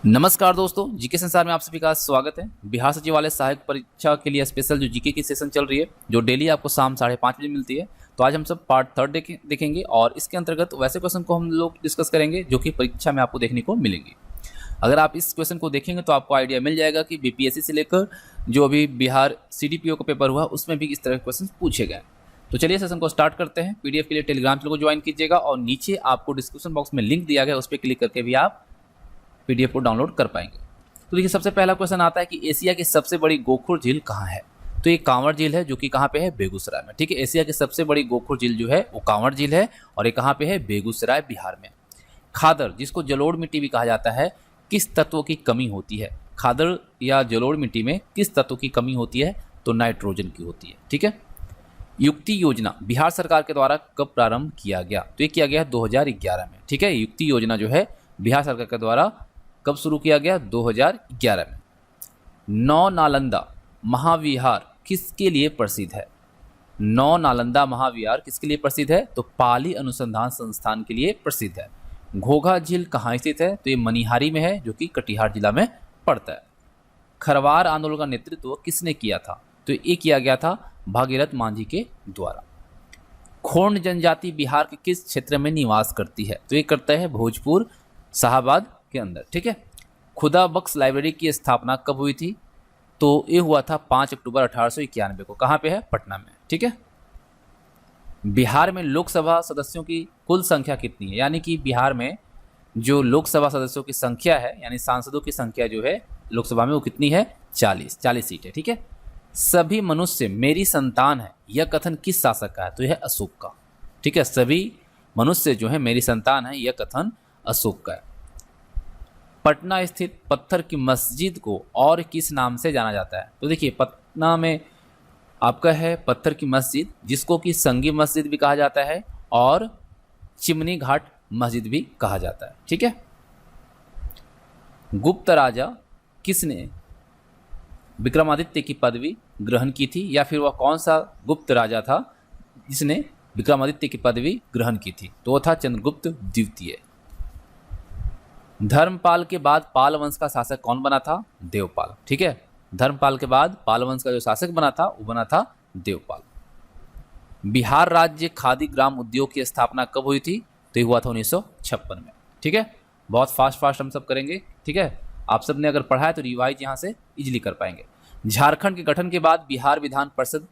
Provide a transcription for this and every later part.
नमस्कार दोस्तों, जीके संसार में आप सभी का स्वागत है। बिहार सचिवालय सहायक परीक्षा के लिए स्पेशल जो जीके की सेशन चल रही है, जो डेली आपको शाम 5:30 बजे मिलती है। तो आज हम सब पार्ट 3 देखेंगे और इसके अंतर्गत वैसे क्वेश्चन को हम लोग डिस्कस करेंगे जो कि परीक्षा में आपको देखने को मिलेंगे। अगर आप इस क्वेश्चन को देखेंगे तो आपको आइडिया मिल जाएगा कि बीपीएससी से लेकर जो अभी बिहार सीडीपीओ का पेपर हुआ उसमें भी इस तरह के क्वेश्चन पूछे गए। तो चलिए सेशन को स्टार्ट करते हैं। पीडीएफ के लिए टेलीग्राम चैनल को ज्वाइन कीजिएगा और नीचे आपको डिस्क्रिप्शन बॉक्स में लिंक दिया गया है, उस पर क्लिक करके भी आप पीडीएफ को डाउनलोड कर पाएंगे। तो देखिए, सबसे पहला क्वेश्चन आता है कि एशिया की सबसे बड़ी गोखुर झील कहाँ है। तो ये कांवड़ झील है, जो कि कहाँ पे है, बेगूसराय में। ठीक है, एशिया की सबसे बड़ी गोखुर झील जो है वो कांवड़ झील है और ये कहाँ पे है, बेगूसराय, बिहार में। खादर, जिसको जलोढ़ मिट्टी भी कहा जाता है, किस तत्व की कमी होती है। खादर या जलोढ़ मिट्टी में किस तत्व की कमी होती है, तो नाइट्रोजन की होती है। ठीक है। युक्ति योजना बिहार सरकार के द्वारा कब प्रारंभ किया गया, तो ये किया गया 2011 में। ठीक है, युक्ति योजना जो है बिहार सरकार के द्वारा कब शुरू किया गया, 2011 में। नौ नालंदा महाविहार किसके लिए प्रसिद्ध है। नौ नालंदा महाविहार किसके लिए प्रसिद्ध है, तो पाली अनुसंधान संस्थान के लिए प्रसिद्ध है। घोघा झील कहाँ स्थित है, तो ये मनिहारी में है, जो कि कटिहार जिला में पड़ता है। खरवार आंदोलन का नेतृत्व किसने किया था, तो ये किया गया था भागीरथ मांझी के द्वारा। खोंड जनजाति बिहार के किस क्षेत्र में निवास करती है, तो ये करता है भोजपुर शाहाबाद के अंदर। ठीक है। खुदा बख्श लाइब्रेरी की स्थापना कब हुई थी, तो ये हुआ था 5 अक्टूबर 1891 को। कहाँ पे है, पटना में। ठीक है। बिहार में लोकसभा सदस्यों की कुल संख्या कितनी है, यानी कि बिहार में जो लोकसभा सदस्यों की संख्या है, यानी सांसदों की संख्या जो है लोकसभा में, वो कितनी है, 40 सीट है। ठीक है। सभी मनुष्य मेरी संतान है, यह कथन किस शासक का है, तो यह अशोक का। ठीक है, सभी मनुष्य जो है मेरी संतान है, यह कथन अशोक का है। पटना स्थित पत्थर की मस्जिद को और किस नाम से जाना जाता है, तो देखिए, पटना में आपका है पत्थर की मस्जिद, जिसको कि संगी मस्जिद भी कहा जाता है और चिमनी घाट मस्जिद भी कहा जाता है। ठीक है। गुप्त राजा किसने विक्रमादित्य की पदवी ग्रहण की थी, या फिर वह कौन सा गुप्त राजा था जिसने विक्रमादित्य की पदवी ग्रहण की थी, तो वह था चंद्रगुप्त द्वितीय। धर्मपाल के बाद पाल वंश का शासक कौन बना था, देवपाल। ठीक है, धर्मपाल के बाद पाल वंश का जो शासक बना था वो बना था देवपाल। बिहार राज्य खादी ग्राम उद्योग की स्थापना कब हुई थी, तो ये हुआ था 1956 में। ठीक है, बहुत फास्ट हम सब करेंगे। ठीक है, आप सब ने अगर पढ़ा है तो रिवाइज यहाँ से इजीली कर पाएंगे। झारखंड के गठन के बाद बिहार विधान परिषद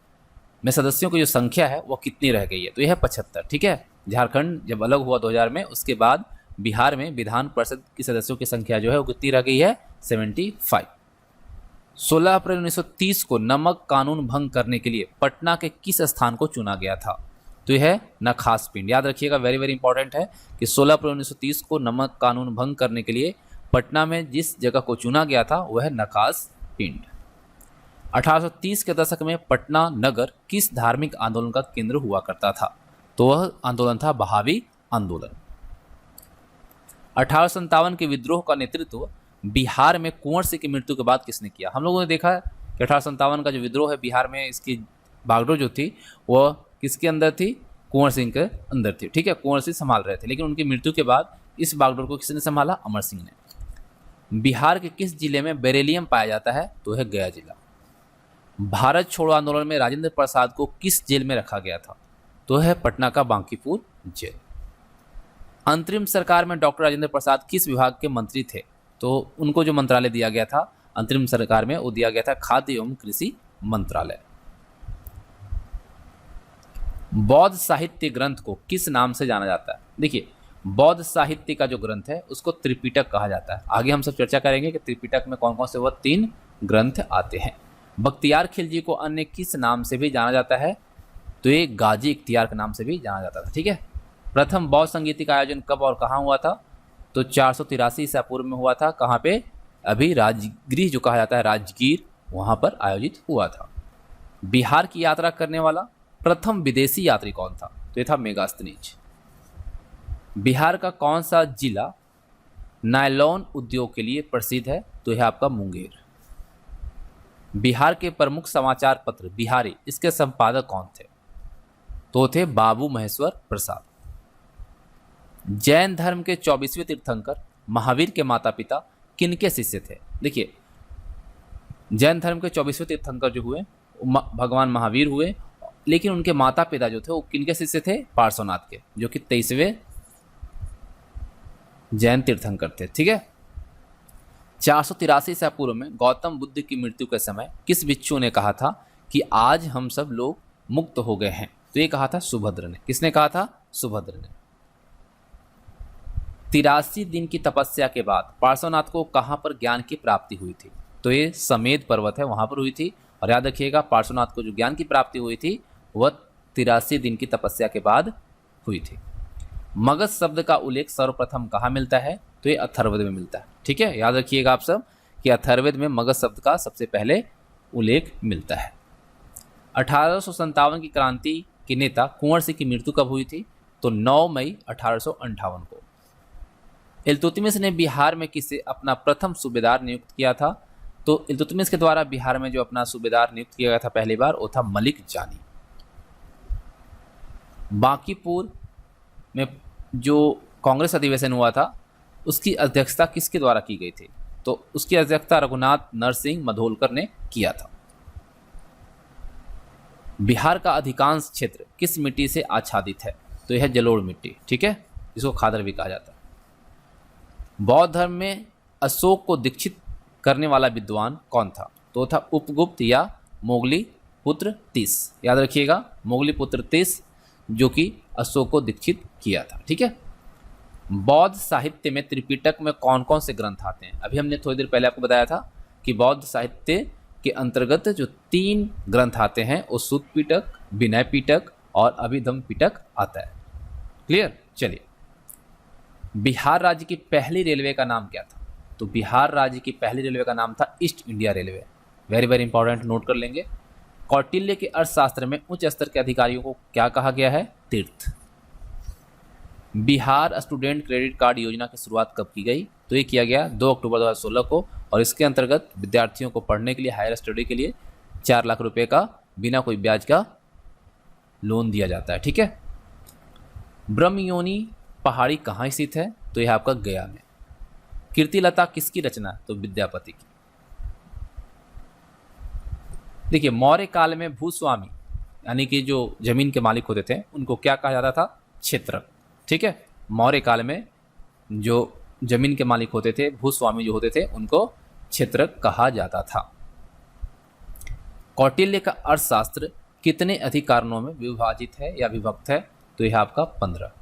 में सदस्यों की जो संख्या है वो कितनी रह गई है, तो यह है 75। ठीक है, झारखंड जब अलग हुआ 2000 में, उसके बाद बिहार में विधान परिषद की सदस्यों की संख्या जो है वो कितनी रह गई है, 75। 16 अप्रैल 1930 को नमक कानून भंग करने के लिए पटना के किस स्थान को चुना गया था, तो यह है नखास पिंड। याद रखिएगा, वेरी इंपॉर्टेंट है कि 16 अप्रैल 1930 को नमक कानून भंग करने के लिए पटना में जिस जगह को चुना गया था वह है नखास पिंड। 1830 के दशक में पटना नगर किस धार्मिक आंदोलन का केंद्र हुआ करता था, तो वह आंदोलन था बहावी आंदोलन। 1857 के विद्रोह का नेतृत्व बिहार में कुंवर सिंह की मृत्यु के बाद किसने किया। हम लोगों ने देखा है कि 1857 का जो विद्रोह है बिहार में, इसकी बागडोर जो थी वह किसके अंदर थी, कुंवर सिंह के अंदर थी। ठीक है, कुंवर सिंह संभाल रहे थे, लेकिन उनकी मृत्यु के बाद इस बागडोर को किसने संभाला, अमर सिंह ने। बिहार के किस जिले में बेरिलियम पाया जाता है, तो है गया जिला। भारत छोड़ो आंदोलन में राजेंद्र प्रसाद को किस जेल में रखा गया था, तो है पटना का बांकीपुर जेल। अंतरिम सरकार में डॉक्टर राजेंद्र प्रसाद किस विभाग के मंत्री थे, तो उनको जो मंत्रालय दिया गया था अंतरिम सरकार में वो दिया गया था खाद्य एवं कृषि मंत्रालय। बौद्ध साहित्य ग्रंथ को किस नाम से जाना जाता है। देखिए, बौद्ध साहित्य का जो ग्रंथ है उसको त्रिपिटक कहा जाता है। आगे हम सब चर्चा करेंगे कि त्रिपिटक में कौन कौन से वह 3 ग्रंथ आते हैं। बख्तियार खिलजी को अन्य किस नाम से भी जाना जाता है, तो ये गाजी इख्तियार के नाम से भी जाना जाता था। ठीक है। प्रथम बौद्ध संगीत का आयोजन कब और कहाँ हुआ था, तो 483 ईसा पूर्व में हुआ था। कहाँ पे, अभी राजगृह जो कहा जाता है राजगीर, वहाँ पर आयोजित हुआ था। बिहार की यात्रा करने वाला प्रथम विदेशी यात्री कौन था, तो ये था मेगास्थनीज। बिहार का कौन सा जिला नायलॉन उद्योग के लिए प्रसिद्ध है, तो यह आपका मुंगेर। बिहार के प्रमुख समाचार पत्र बिहारी, इसके संपादक कौन थे, तो थे बाबू महेश्वर प्रसाद। जैन धर्म के 24वें तीर्थंकर महावीर के माता पिता किनके शिष्य थे? देखिए, जैन धर्म के 24वें तीर्थंकर जो हुए भगवान महावीर हुए, लेकिन उनके माता पिता जो थे वो किनके शिष्य थे? पार्श्वनाथ के, जो कि 23वें जैन तीर्थंकर थे। ठीक है। 483 ईसा पूर्व में गौतम बुद्ध की मृत्यु के समय किस भिक्षु ने कहा था कि आज हम सब लोग मुक्त हो गए हैं? तो ये कहा था सुभद्र ने। किसने कहा था? सुभद्र ने। 83 दिन की तपस्या के बाद पार्श्वनाथ को कहां पर ज्ञान की प्राप्ति हुई थी? तो ये समेध पर्वत है, वहां पर हुई थी। और याद रखिएगा, पार्श्वनाथ को जो ज्ञान की प्राप्ति हुई थी वह 83 दिन की तपस्या के बाद हुई थी। मगध शब्द का उल्लेख सर्वप्रथम कहाँ मिलता है? तो ये अथर्ववेद में मिलता है। ठीक है, याद रखिएगा आप सब कि अथर्ववेद में मगध शब्द का सबसे पहले उल्लेख मिलता है। 1857 की क्रांति के नेता कुंवर सिंह की मृत्यु कब हुई थी? तो 9 मई 1858 को। इल्तुतमिश ने बिहार में किसे अपना प्रथम सूबेदार नियुक्त किया था? तो इल्तुतमिश के द्वारा बिहार में जो अपना सूबेदार नियुक्त किया गया था पहली बार, वो था मलिक जानी। बांकीपुर में जो कांग्रेस अधिवेशन हुआ था उसकी अध्यक्षता किसके द्वारा की गई थी? तो उसकी अध्यक्षता रघुनाथ नरसिंह मधोलकर ने किया था। बिहार का अधिकांश क्षेत्र किस मिट्टी से आच्छादित है? तो यह जलोढ़ मिट्टी। ठीक है, जिसको खादर भी कहा जाता है। बौद्ध धर्म में अशोक को दीक्षित करने वाला विद्वान कौन था? तो था उपगुप्त या मोगली पुत्र तीस। याद रखिएगा, मोगली पुत्र तीस जो कि अशोक को दीक्षित किया था। ठीक है। बौद्ध साहित्य में त्रिपिटक में कौन कौन से ग्रंथ आते हैं? अभी हमने थोड़ी देर पहले आपको बताया था कि बौद्ध साहित्य के अंतर्गत जो 3 ग्रंथ आते हैं वो सुत्त पिटक, विनय पिटक और अभिधम्म पिटक आता है। क्लियर? चलिए, बिहार राज्य की पहली रेलवे का नाम क्या था? तो बिहार राज्य की पहली रेलवे का नाम था east India railway. Very very important, note कर लेंगे। कौटिल्य के अर्थशास्त्र में उच्च स्तर के अधिकारियों को क्या कहा गया है? तीर्थ। बिहार स्टूडेंट क्रेडिट कार्ड योजना की शुरुआत कब की गई? तो ये किया गया 2 अक्टूबर 2016 को, और इसके अंतर्गत विद्यार्थियों को पढ़ने के लिए, हायर स्टडी के लिए 4 लाख रुपए का बिना कोई ब्याज का लोन दिया जाता है। ठीक है। ब्रह्मयोनी पहाड़ी कहाँ स्थित है? तो यह आपका गया में। कीर्तिलता किसकी रचना? तो विद्यापति की। देखिए, मौर्य काल में भूस्वामी यानी कि जो जमीन के मालिक होते थे उनको क्या कहा जाता था? क्षेत्रक। ठीक है, मौर्य काल में जो जमीन के मालिक होते थे, भूस्वामी जो होते थे, उनको क्षेत्रक कहा जाता था। कौटिल्य का अर्थशास्त्र कितने अधिकारणों में विभाजित है या विभक्त है? तो यह आपका 15।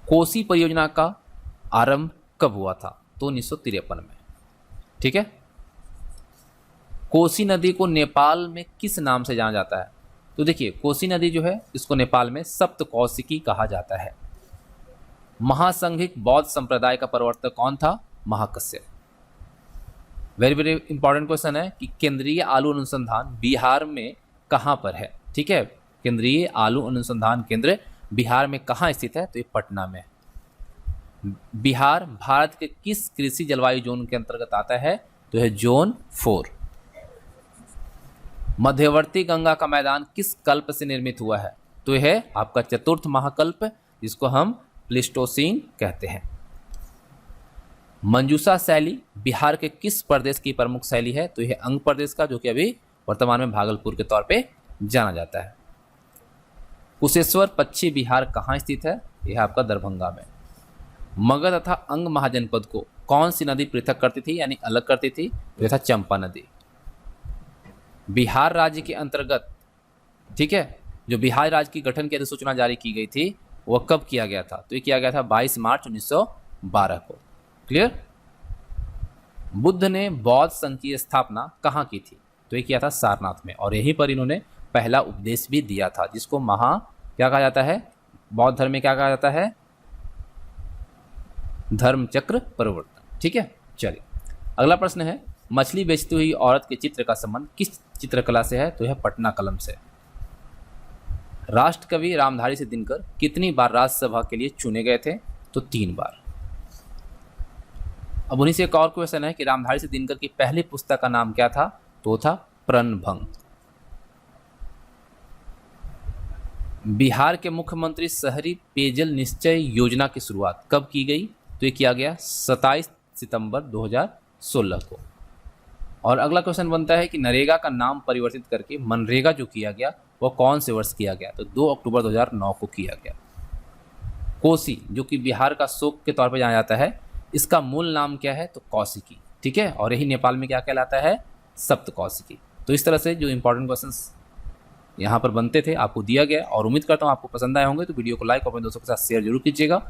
कोसी परियोजना का आरंभ कब हुआ था? तो 1953 में। ठीक है। कोसी नदी को नेपाल में किस नाम से जाना जाता है? तो देखिए, कोसी नदी जो है इसको नेपाल में सप्तकौशिकी कहा जाता है। महासंघिक बौद्ध संप्रदाय का प्रवर्तक कौन था? Mahakashyap. Very very important question है कि केंद्रीय आलू अनुसंधान बिहार में कहाँ पर है? ठीक है, केंद्रीय आलू अनुसंधान केंद्र बिहार में कहाँ स्थित है? तो ये पटना में। बिहार भारत के किस कृषि जलवायु जोन के अंतर्गत आता है? तो यह जोन 4। मध्यवर्ती गंगा का मैदान किस कल्प से निर्मित हुआ है? तो यह आपका चतुर्थ महाकल्प, जिसको हम प्लीस्टोसीन कहते हैं। मंजूषा शैली बिहार के किस प्रदेश की प्रमुख शैली है? तो यह अंग प्रदेश का, जो कि अभी वर्तमान में भागलपुर के तौर पे जाना जाता है। कुशेश्वर पश्चिम बिहार कहाँ स्थित है? यह आपका दरभंगा में। मगध तथा अंग महाजनपद को कौन सी नदी पृथक करती थी यानी अलग करती थी? तो यह था चंपा नदी। बिहार राज्य के अंतर्गत, ठीक है, जो बिहार राज्य की गठन की अधिसूचना जारी की गई थी वह कब किया गया था? तो ये किया गया था 22 मार्च 1912 को। क्लियर? बुद्ध ने बौद्ध संघ की स्थापना कहाँ की थी? तो ये किया था सारनाथ में, और यहीं पर इन्होंने पहला उपदेश भी दिया था, जिसको क्या कहा जाता है? बौद्ध धर्म में क्या कहा जाता है? धर्म चक्र परिवर्तन। ठीक है, चलिए अगला प्रश्न है, मछली बेचती हुई औरत के चित्र का संबंध किस चित्रकला से है? तो यह पटना कलम से। राष्ट्रकवि रामधारी सिंह दिनकर कितनी बार राज्यसभा के लिए चुने गए थे? तो 3 बार। अब उन्हीं से एक और क्वेश्चन है कि रामधारी सिंह दिनकर की पहली पुस्तक का नाम क्या था? तो था प्रणभंग। बिहार के मुख्यमंत्री शहरी पेयजल निश्चय योजना की शुरुआत कब की गई? तो ये किया गया 27 सितंबर 2016 को। और अगला क्वेश्चन बनता है कि नरेगा का नाम परिवर्तित करके मनरेगा जो किया गया वो कौन से वर्ष किया गया? तो 2 अक्टूबर 2009 को किया गया। कोसी जो कि बिहार का शोक के तौर पर जाना जाता है, इसका मूल नाम क्या है? तो कौशिकी, ठीक है। और यही नेपाल में क्या कहलाता है? सप्त कौशिकी। तो इस तरह से जो इंपॉर्टेंट क्वेश्चंस यहाँ पर बनते थे आपको दिया गया, और उम्मीद करता हूँ आपको पसंद आए होंगे। तो वीडियो को लाइक और अपने दोस्तों के साथ शेयर जरूर कीजिएगा।